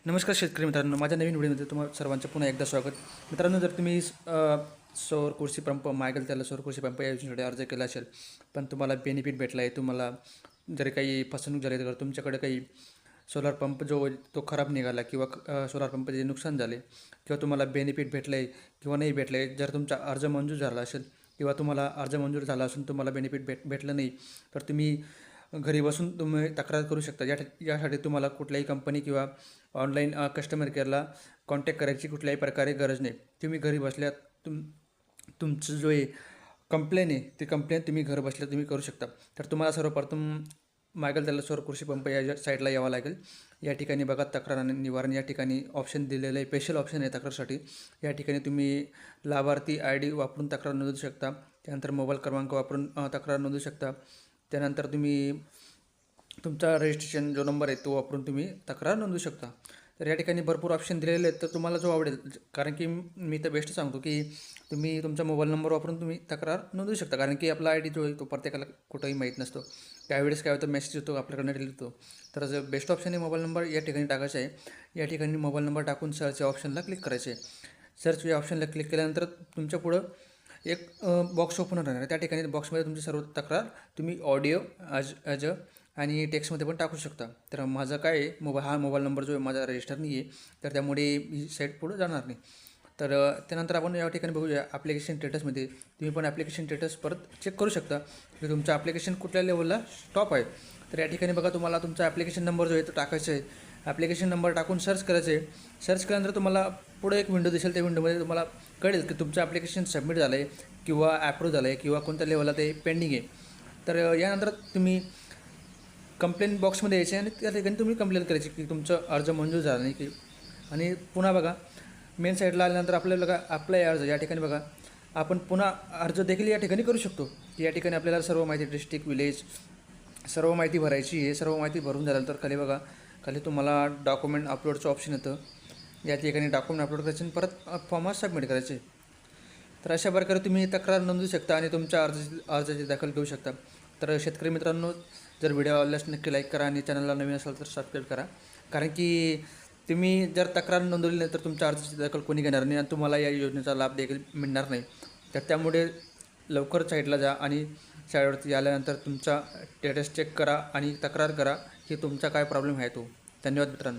नमस्कार शेतकरी मित्रांनो, माझ्या नवीन व्हिडिओमध्ये तुम्हाला सर्वांचं पुन्हा एकदा स्वागत. मित्रांनो, जर तुम्ही सौर कृषी पंप मागेल त्याला सौर कृषी पंप या योजनेसाठी अर्ज केला असेल, पण तुम्हाला बेनिफिट भेटला आहे, तुम्हाला जर काही फसवणूक झाली तर तुमच्याकडे काही सोलार पंप जो तो खराब निघाला किंवा सोलार पंपाचे नुकसान झाले किंवा तुम्हाला बेनिफिट भेटलं आहे किंवा नाही भेटलं आहे, जर तुमचा अर्ज मंजूर झाला असेल किंवा तुम्हाला अर्ज मंजूर झाला असून तुम्हाला बेनिफिट भेटलं नाही, तर तुम्ही घरी बसून तुम्ही तक्रार करू शकता. यासाठी तुम्हाला कुठल्याही कंपनी किंवा ऑनलाईन कस्टमर केअरला कॉन्टॅक्ट करायची कुठल्याही प्रकारे गरज नाही. तुम्ही घरी बसल्या तुमचं जो आहे कंप्लेन आहे ती कंप्लेन तुम्ही घर बसल्या तुम्ही करू शकता. तर तुम्हाला सर्वप्रथम मागेल त्याला सौर कृषी पंप या साईडला यावं लागेल. या ठिकाणी बघा तक्रार आणि निवारण या ठिकाणी ऑप्शन दिलेलं आहे, स्पेशल ऑप्शन आहे तक्रारसाठी. या ठिकाणी तुम्ही लाभार्थी ID वापरून तक्रार नोंदवू शकता. त्यानंतर मोबाईल क्रमांक वापरून तक्रार नोंदवू शकता. त्यानंतर तुम्ही तुमचा रजिस्ट्रेशन जो नंबर आहे तो वापरून तुम्ही तक्रार नोंदवू शकता. तर या ठिकाणी भरपूर ऑप्शन दिलेले आहेत, तर तुम्हाला जो आवडेल, कारण की मी तर बेस्ट सांगतो की तुम्ही तुमचा मोबाईल नंबर वापरून तुम्ही तक्रार नोंदवू शकता. कारण की आपला ID जो आहे तो प्रत्येकाला कुठंही माहीत नसतो. त्यावेळेस काय होतं, मेसेज येतो आपल्याकडनं डिलीट होतो. तर जो बेस्ट ऑप्शन आहे मोबाईल नंबर या ठिकाणी टाकायचा आहे. या ठिकाणी मोबाईल नंबर टाकून सर्च या ऑप्शनला क्लिक करायचे आहे. सर्च या ऑप्शनला क्लिक केल्यानंतर तुमच्या पुढं एक बॉक्स ओपन होणार आहे. त्या ठिकाणी बॉक्समध्ये तुमची सर्व तक्रार तुम्ही ऑडिओ ॲज आणि टेक्स्टमध्ये पण टाकू शकता. तर माझं काय आहे, हा मोबाईल नंबर जो आहे माझा रजिस्टर नाही आहे, तर त्यामुळे ही साईट पुढं जाणार नाही. तर त्यानंतर आपण या ठिकाणी बघूया ॲप्लिकेशन स्टेटसमध्ये. तुम्ही पण ॲप्लिकेशन स्टेटस परत चेक करू शकता की तुमचं ॲप्लिकेशन कुठल्या लेवलला स्टॉप आहे. तर या ठिकाणी बघा, तुम्हाला तुमचा ॲप्लिकेशन नंबर जो आहे तो टाकायचा आहे. ॲप्लिकेशन नंबर टाकून सर्च करायचं आहे. सर्च केल्यानंतर तुम्हाला पुढे एक विंडो दिसेल. त्या विंडोमध्ये तुम्हाला कळेल की तुमचं ॲप्लिकेशन सबमिट झालं आहे किंवा ॲप्रूव्ह झालं आहे किंवा कोणत्या लेवलला ते पेंडिंग आहे. तर यानंतर तुम्ही कंप्लेंट बॉक्समध्ये यायचे आणि त्या ठिकाणी तुम्ही कंप्लेंट करायची की तुमचं अर्ज मंजूर झाला नाही की. आणि पुन्हा बघा मेन साईडला आल्यानंतर आपल्याला बघा अप्लाय अर्ज, या ठिकाणी बघा आपण पुन्हा अर्ज देखील या ठिकाणी करू शकतो. या ठिकाणी आपल्याला सर्व माहिती, डिस्ट्रिक्ट, विलेज, सर्व माहिती भरायची आहे. सर्व माहिती भरून झाल्यानंतर खाली बघा, खाली तुम्हाला डॉक्युमेंट अपलोडचं ऑप्शन येतं. या ठिकाणी डॉक्युमेंट अपलोड करायचे आणि परत फॉर्म सबमिट करायचे. तर अशा प्रकारे तुम्ही तक्रार नोंदवू शकता आणि तुमच्या अर्जाची दखल घेऊ शकता. तर शेतकरी मित्रांनो, जर व्हिडिओ आवडल्यास नक्की लाईक करा आणि चॅनलला नवीन असाल तर सबस्क्राईब करा. कारण की तुम्ही जर तक्रार नोंदवली नाही तर तुमच्या अर्जाची दखल कोणी घेणार नाही आणि तुम्हाला या योजनेचा लाभ देखील मिळणार नाही. तर त्यामुळे लवकर साईडला जा आणि साईडवरती आल्यानंतर तुमचा स्टेटस चेक करा आणि तक्रार करा की तुमचा काय प्रॉब्लेम आहे तो. धन्यवाद मित्रांनो.